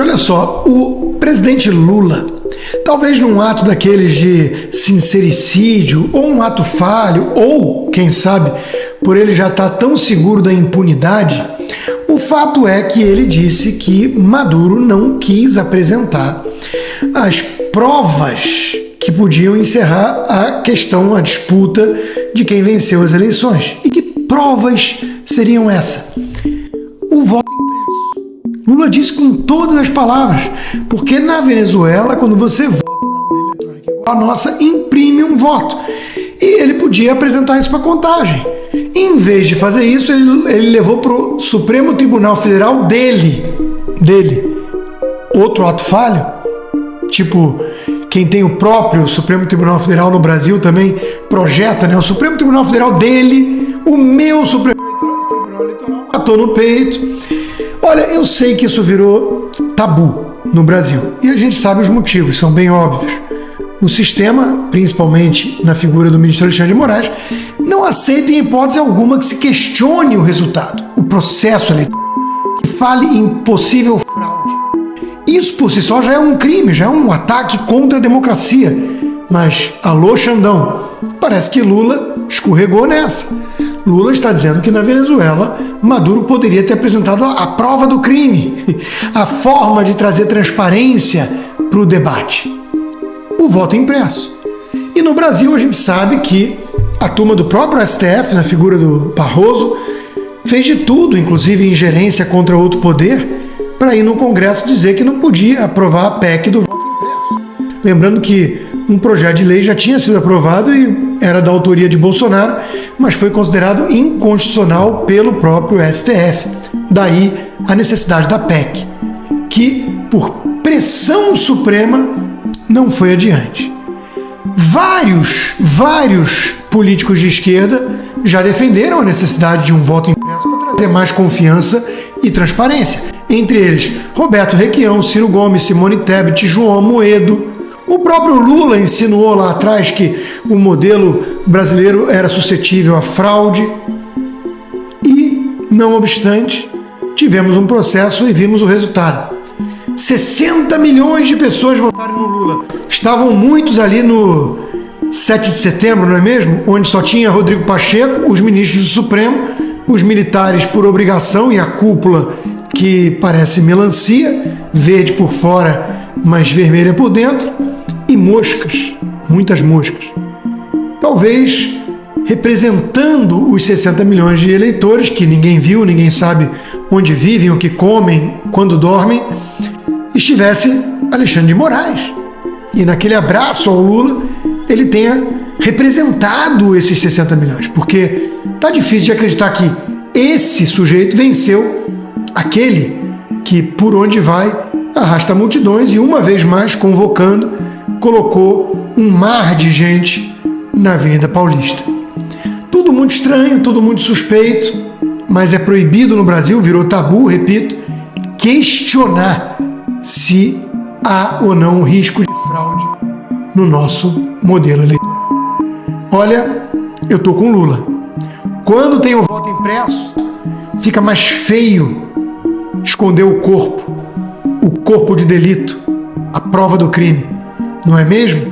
Olha só, o presidente Lula, talvez num ato daqueles de sincericídio, ou um ato falho, ou, quem sabe, por ele já estar tão seguro da impunidade, o fato é que ele disse que Maduro não quis apresentar as provas que podiam encerrar a questão, a disputa de quem venceu as eleições. E que provas seriam essas? O voto impresso. Lula disse com todas as palavras, porque na Venezuela, quando você vota na urna eletrônica igual a nossa, imprime um voto. E ele podia apresentar isso para contagem. Em vez de fazer isso, ele levou para o Supremo Tribunal Federal dele. Outro ato falho, tipo quem tem o próprio Supremo Tribunal Federal no Brasil também projeta, né? O Supremo Tribunal Federal dele, o meu Supremo Tribunal Eleitoral matou no peito. Olha, eu sei que isso virou tabu no Brasil e a gente sabe os motivos, são bem óbvios. O sistema, principalmente na figura do ministro Alexandre de Moraes, não aceita em hipótese alguma que se questione o resultado, o processo eleitoral, que fale em possível fraude. Isso por si só já é um crime, já é um ataque contra a democracia. Mas, alô Xandão, parece que Lula escorregou nessa. Lula está dizendo que na Venezuela, Maduro poderia ter apresentado a prova do crime, a forma de trazer transparência para o debate. O voto impresso. E no Brasil a gente sabe que a turma do próprio STF, na figura do Barroso, fez de tudo, inclusive ingerência contra outro poder, para ir no Congresso dizer que não podia aprovar a PEC do voto impresso. Lembrando que um projeto de lei já tinha sido aprovado e era da autoria de Bolsonaro, mas foi considerado inconstitucional pelo próprio STF. Daí a necessidade da PEC, que, por pressão suprema, não foi adiante. Vários políticos de esquerda já defenderam a necessidade de um voto impresso para trazer mais confiança e transparência. Entre eles, Roberto Requião, Ciro Gomes, Simone Tebet, João Amoedo. O próprio Lula insinuou lá atrás que o modelo brasileiro era suscetível a fraude. E, não obstante, tivemos um processo e vimos o resultado. 60 milhões de pessoas votaram no Lula. Estavam muitos ali no 7 de setembro, não é mesmo? Onde só tinha Rodrigo Pacheco, os ministros do Supremo, os militares por obrigação e a cúpula que parece melancia, verde por fora, mas vermelha por dentro, e moscas, muitas moscas. Talvez representando os 60 milhões de eleitores, que ninguém viu, ninguém sabe onde vivem, o que comem, quando dormem, estivesse Alexandre de Moraes. E naquele abraço ao Lula, ele tenha representado esses 60 milhões, porque tá difícil de acreditar que esse sujeito venceu aquele que, por onde vai, arrasta multidões e, uma vez mais, convocando, colocou um mar de gente na Avenida Paulista. Tudo muito estranho, tudo muito suspeito, mas é proibido no Brasil, virou tabu, repito, questionar se há ou não risco de fraude no nosso modelo eleitoral. Olha, eu tô com Lula. Quando tem o voto impresso, fica mais feio esconder o corpo de delito, a prova do crime, não é mesmo?